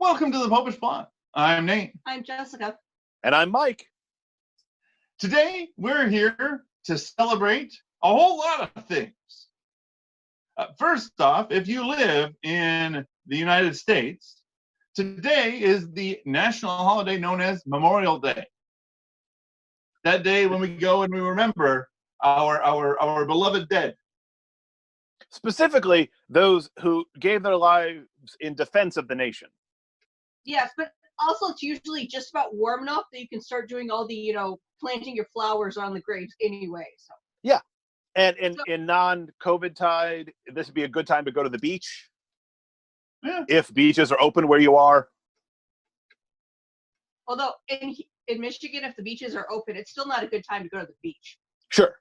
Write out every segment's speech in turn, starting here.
Welcome to the Popish Plot. I'm Nate. I'm Jessica. And I'm Mike. Today, we're here to celebrate a whole lot of things. First off, if you live in the United States, today is the national holiday known as Memorial Day. That day when we go and we remember our beloved dead. Specifically, those who gave their lives in defense of the nation. Yes, but also it's usually just about warm enough that you can start doing all the, planting your flowers on the graves anyway. So yeah. And in non-COVID tide, this would be a good time to go to the beach. Yeah. If beaches are open where you are. Although in Michigan, if the beaches are open, it's still not a good time to go to the beach. Sure.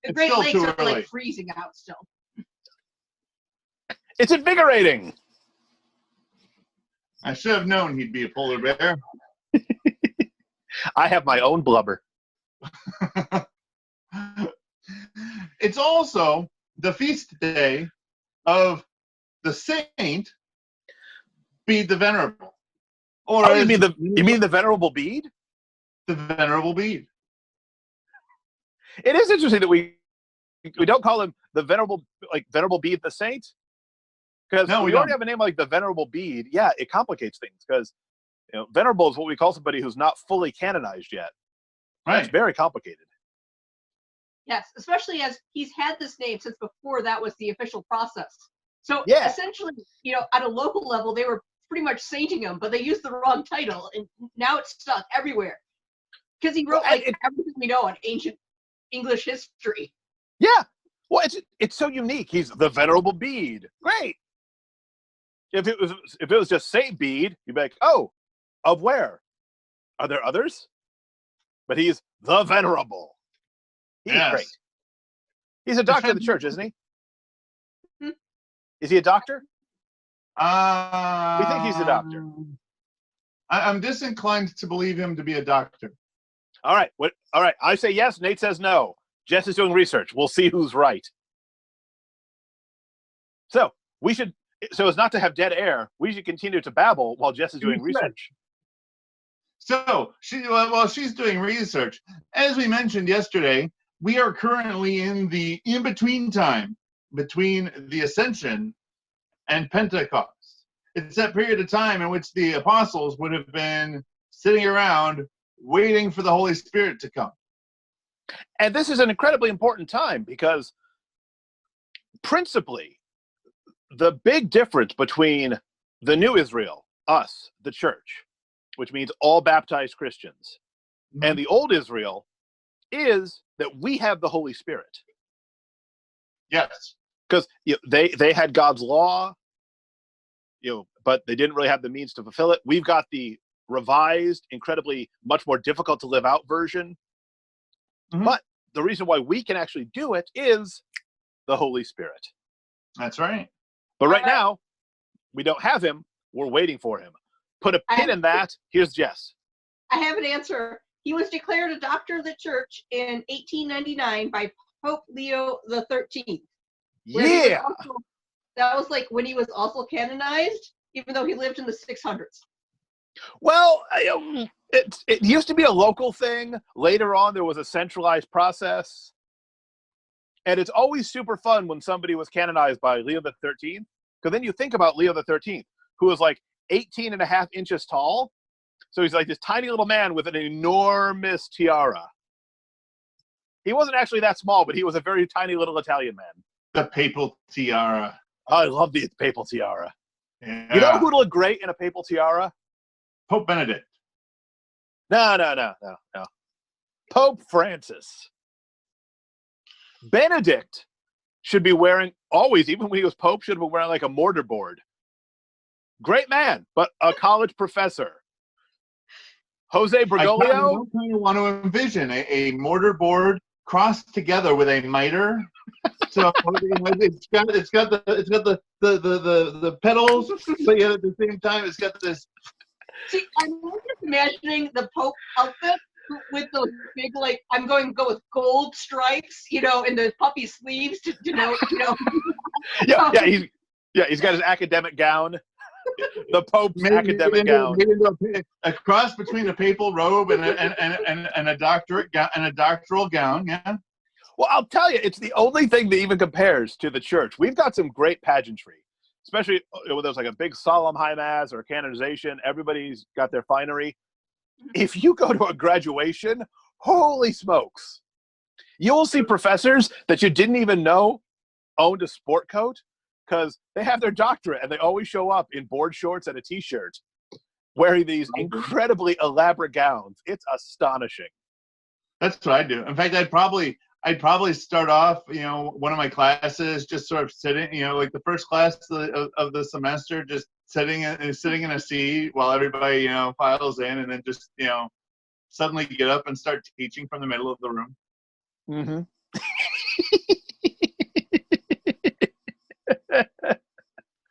The Great Lakes are like freezing out still. It's invigorating. I should have known he'd be a polar bear. I have my own blubber. It's also the feast day of the saint Bede the Venerable. Or you mean the Venerable Bede? The Venerable Bede. It is interesting that we don't call him the Venerable Bede the Saint. Because we already have a name like the Venerable Bede. Yeah, it complicates things because venerable is what we call somebody who's not fully canonized yet. Right. It's very complicated. Yes, especially as he's had this name since before that was the official process. So essentially, at a local level, they were pretty much sainting him, but they used the wrong title, and now it's stuck everywhere. Because he wrote everything we know on ancient English history. Yeah, well, it's so unique. He's the Venerable Bede. Great. If it was just Saint Bede, you'd be like, oh, of where? Are there others? But he's the Venerable. He's great. He's a doctor of the church, isn't he? Is he a doctor? We think he's a doctor. I'm disinclined to believe him to be a doctor. All right. All right. I say yes. Nate says no. Jess is doing research. We'll see who's right. So as not to have dead air, we should continue to babble while Jess is doing research. So while she's doing research, as we mentioned yesterday, we are currently in the in-between time between the Ascension and Pentecost. It's that period of time in which the apostles would have been sitting around waiting for the Holy Spirit to come. And this is an incredibly important time because principally, the big difference between the new Israel, us, the church, which means all baptized Christians, and the old Israel is that we have the Holy Spirit. Yes. Because they had God's law, but they didn't really have the means to fulfill it. We've got the revised, incredibly much more difficult to live out version. Mm-hmm. But the reason why we can actually do it is the Holy Spirit. That's right. But right now, we don't have him. We're waiting for him. Put a pin in that. Here's Jess. I have an answer. He was declared a doctor of the church in 1899 by Pope Leo the 13th. Yeah. That was like when he was also canonized, even though he lived in the 600s. Well, it used to be a local thing. Later on, there was a centralized process. And it's always super fun when somebody was canonized by Leo the 13th, because then you think about Leo the 13th, who was like 18 and a half inches tall. So he's like this tiny little man with an enormous tiara. He wasn't actually that small, but he was a very tiny little Italian man. The Papal Tiara. Oh, I love the Papal Tiara. Yeah. You know who would look great in a Papal Tiara? Pope Benedict. No. Pope Francis. Benedict should be wearing, always, even when he was Pope, should have been wearing like a mortarboard. Great man, but a college professor. Jose Bergoglio. I kind of want to envision a mortarboard crossed together with a miter. So it's got the pedals, but yet at the same time it's got this. See, I'm just imagining the Pope outfit with those big, like, I'm going to go with gold stripes, in the puppy sleeves to denote, Yeah, he's got his academic gown. The Pope's academic gown. A cross between a papal robe and a doctoral gown. Yeah. Well, I'll tell you, it's the only thing that even compares to the church. We've got some great pageantry, especially when there's like a big solemn high mass or canonization. Everybody's got their finery. If you go to a graduation, holy smokes. You will see professors that you didn't even know owned a sport coat because they have their doctorate and they always show up in board shorts and a t-shirt wearing these incredibly elaborate gowns. It's astonishing. That's what I do. In fact, I'd probably start off, one of my classes just sort of sitting, like the first class of the semester, just sitting in a seat while everybody, files in, and then just, suddenly get up and start teaching from the middle of the room. Mm-hmm.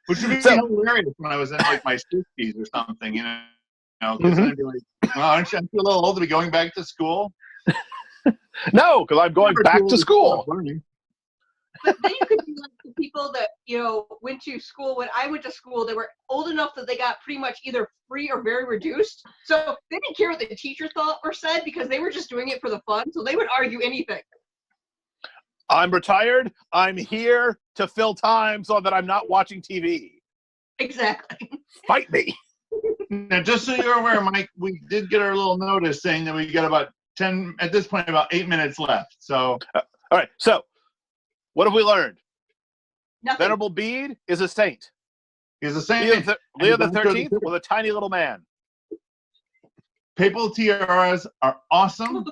Which would be hilarious when I was in like my 60s or something, because I'd be like, well, aren't you a little old to be going back to school? No, because I'm going back to school. But then you could be like the people that, went to school. When I went to school, they were old enough that they got pretty much either free or very reduced. So they didn't care what the teacher thought or said because they were just doing it for the fun. So they would argue anything. I'm retired. I'm here to fill time so that I'm not watching TV. Exactly. Fight me. Now, just so you're aware, Mike, we did get our little notice saying that we got about 8 minutes left. So, all right. So, what have we learned? Nothing. Venerable Bede is a saint. He's a saint. Leo the 13th was a tiny little man. Papal tiaras are awesome.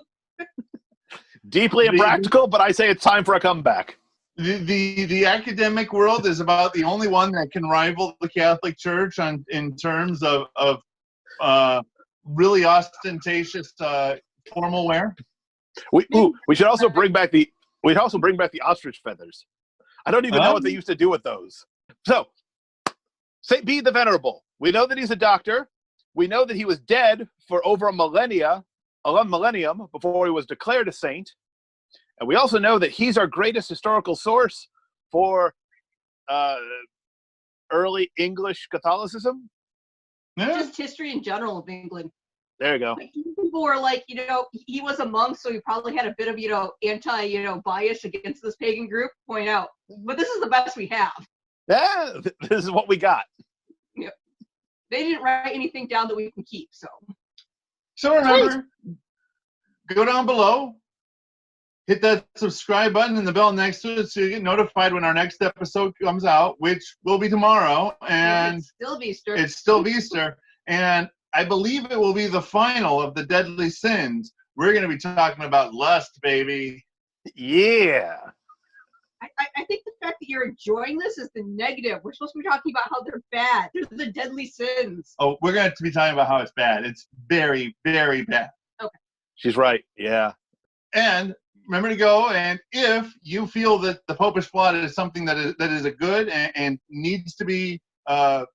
Deeply impractical, but I say it's time for a comeback. The academic world is about the only one that can rival the Catholic Church in terms of really ostentatious formal wear. We should also bring back the ostrich feathers. I don't even know what they used to do with those. So, Saint Bede the Venerable. We know that he's a doctor. We know that he was dead for over a millennium before he was declared a saint. And we also know that he's our greatest historical source for early English Catholicism. Yeah. Just history in general of England. There you go. Like, people were like, he was a monk, so he probably had a bit of, anti, bias against this pagan group. Point out, but this is the best we have. Yeah, this is what we got. Yeah. They didn't write anything down that we can keep, so. So remember, go down below, hit that subscribe button and the bell next to it so you get notified when our next episode comes out, which will be tomorrow. And it's still Easter. It's still Easter. And I believe it will be the final of the deadly sins. We're going to be talking about lust, baby. Yeah. I think the fact that you're enjoying this is the negative. We're supposed to be talking about how they're bad. They're the deadly sins. Oh, we're going to be talking about how it's bad. It's very, very bad. Okay. She's right. Yeah. And remember to go, and if you feel that the Popish plot is something that is a good and needs to be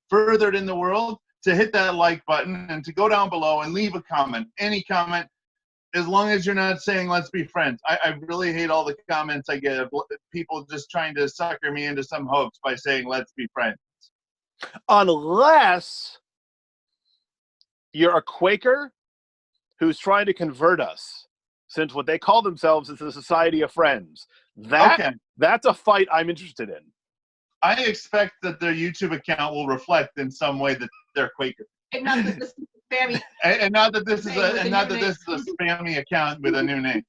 furthered in the world, to hit that like button and to go down below and leave a comment, any comment, as long as you're not saying let's be friends. I really hate all the comments I get of people just trying to sucker me into some hoax by saying let's be friends. Unless you're a Quaker who's trying to convert us, since what they call themselves is the Society of Friends. That's a fight I'm interested in. I expect that their YouTube account will reflect in some way that they're Quaker. And not that this is spammy. And not that this is a spammy account with a new name.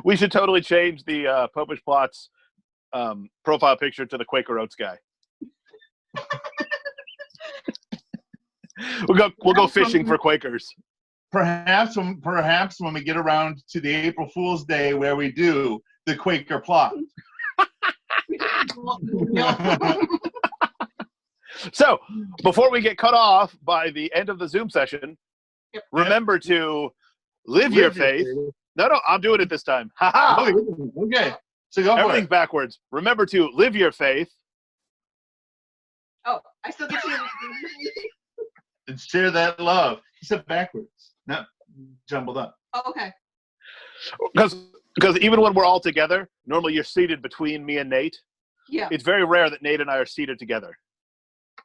We should totally change the Popish Plot's profile picture to the Quaker Oats guy. We'll go fishing for Quakers. Perhaps when we get around to the April Fool's Day where we do the Quaker plot. So, before we get cut off by the end of the Zoom session, remember to live your faith. No, I'm doing it this time. Ha-ha! Okay, so go for it. Everything's backwards. Remember to live your faith. Oh, I still get you. And share that love. You said backwards, not jumbled up. Oh, okay. Because even when we're all together, normally you're seated between me and Nate. Yeah. It's very rare that Nate and I are seated together.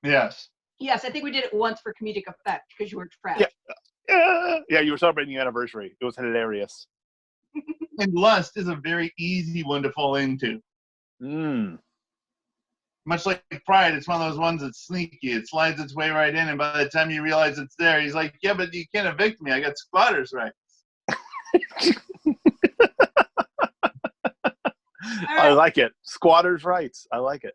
Yes. Yes, I think we did it once for comedic effect because you were trapped. Yeah, you were celebrating the anniversary. It was hilarious. And lust is a very easy one to fall into. Much like pride, it's one of those ones that's sneaky. It slides its way right in, and by the time you realize it's there, he's like, yeah, but you can't evict me. I got squatters' rights. I like it. Squatters' rights. I like it.